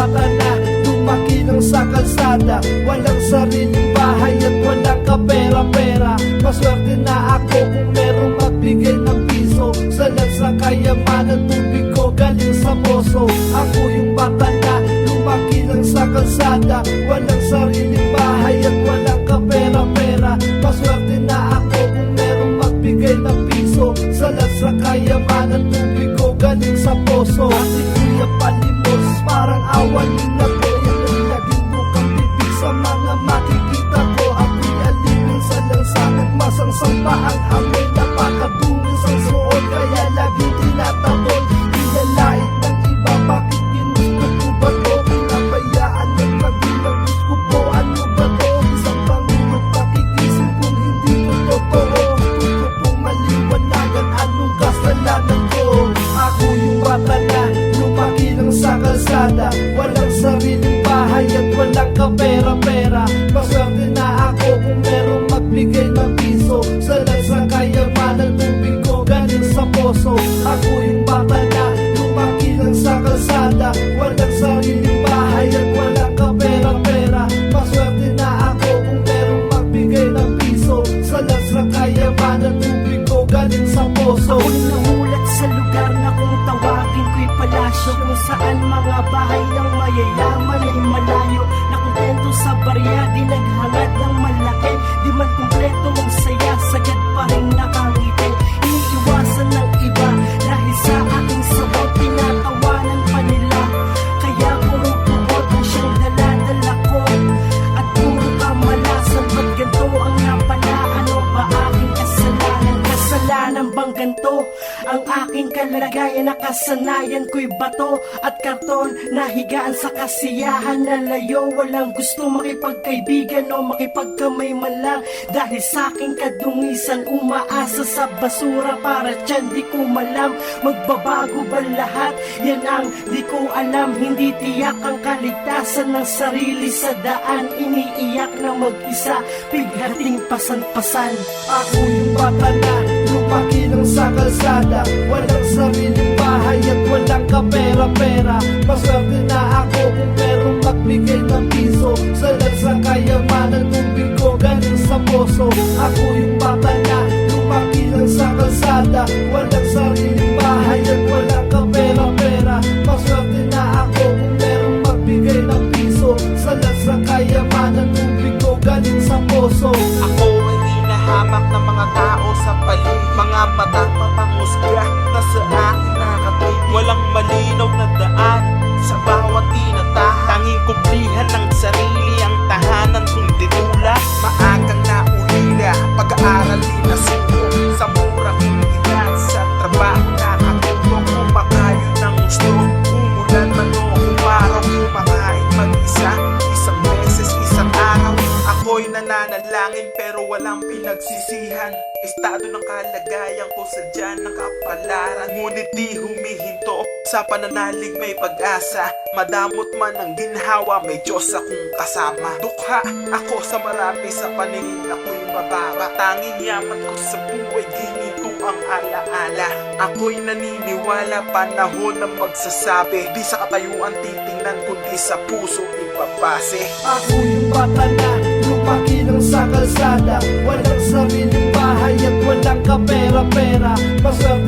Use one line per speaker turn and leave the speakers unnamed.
bata na lumaki lang sa kalsada, walang sariling bahay at walang kapera-pera. Maswerte na ako kung merong magbigay ng piso. Salat sa kayamanan, tubig ko galing sa poso. Ako yung bata na lumaki lang sa kalsada, walang sariling bahay at walang kapera-pera. Maswerte na ako kung merong magbigay ng piso. Salat sa kayamanan, tubig ko galing sa poso. Si Kuya Palimos, parang awan din ako. Yan ang naging bukang bibig sa mga makikita ko. Ako'y alipin sa lansangan, masangsang pa ang amoy. Napakadungis ang suot, kaya laging tinatabon. Pinalait ng iba, bakit ginusto ko ba to? Pinabayaan ng magulang, gusto ko ano ba to? Isang pangunod pakikisin kung hindi ko totoo. Gusto kong maliwanagan anong kasalanan ko. Ako yung bata na lumaki lang sa kalsada, walang sariling bahay at walang kapera-pera. Maswerte na ako kung merong magbigay ng piso. Salat sa kayamanan, tubig ko galing sa poso. Ako yung bata na lumaki lang sa kalsada, walang sariling bahay at walang kapera-pera. Maswerte na ako kung merong magbigay ng piso. Salat sa kayamanan, tubig ko galing sa poso.
Ako'y namulat sa lugar na kung tawagin ko'y palasyo, kung saan mga bahay ng mayayaman ay malayo. Nakontento sa barya, di naghangad ng malaki. Di man kumpleto ang saya, sagad pa rin nakangiti. Iniiwasan ng iba dahil sa aking sabot, tinatawanan pa nila. Kaya pumupuot ang siyang daladala ko, at puro kamalasan. Ba't ganito ang napala? Ano ba aking kasalanan? Kasalanan bang ganito ang aking kalagayan? Nakasanayan ko'y bato at karton, nahigaan sa kasiyahan na layo. Walang gusto makipagkaibigan o makipagkamay man lang, dahil sa aking kadungisan umaasa sa basura. Para tiyan di ko malam, magbabago ba lahat? Yan ang di ko alam. Hindi tiyak ang kaligtasan ng sarili sa daan. Iniiyak na mag-isa, pighating pasan-pasan.
Ako yung bata na lumaki lang sa kalsada, walang sariling bahay at walang kapera-pera. Maswerte na ako kung merong magbigay ng piso. Salat sa kayamanan, tubig ko galing sa poso. Ako yung bata na lumaki lang sa kalsada, walang sariling bahay at walang kapera-pera. Maswerte na ako kung merong magbigay ng piso. Salat sa kayamanan, tubig ko galing sa poso.
Ako ay hinahamak ng mga tao sa palig, mga matang mapangusga na sa akin nakatig. Walang malinaw na daan sa bawat tinatahan. Tanging kumplihan ng sarili ang tahanan kung titula. Maagang naulila, pag-aaral din na suko. Sa murang edad, sa trabaho nakatulong. Kumakayo ng gusto, umulan man o umaraw. Kumakain mag-isa, isang beses, isang araw. Ako'y nananalangin pero walang pinagsisihan. Estado ng kalagayan ko sadya nakapalaran. Ngunit di humihinto, sa pananalig may pag-asa. Madamot man ang ginhawa, may Diyos akong kasama. Dukha ako sa marami, sa paningin ako'y mababa. Tanging yaman ko sa buhay, ginito ang alaala. Ako'y naniniwala, panahon na magsasabi. Di sa katayuan titingnan, kundi sa puso ipapase.
Ako yung bata na lumaki lang sa kalsada, walang sariling bahay at walang kapera-pera. Maswerte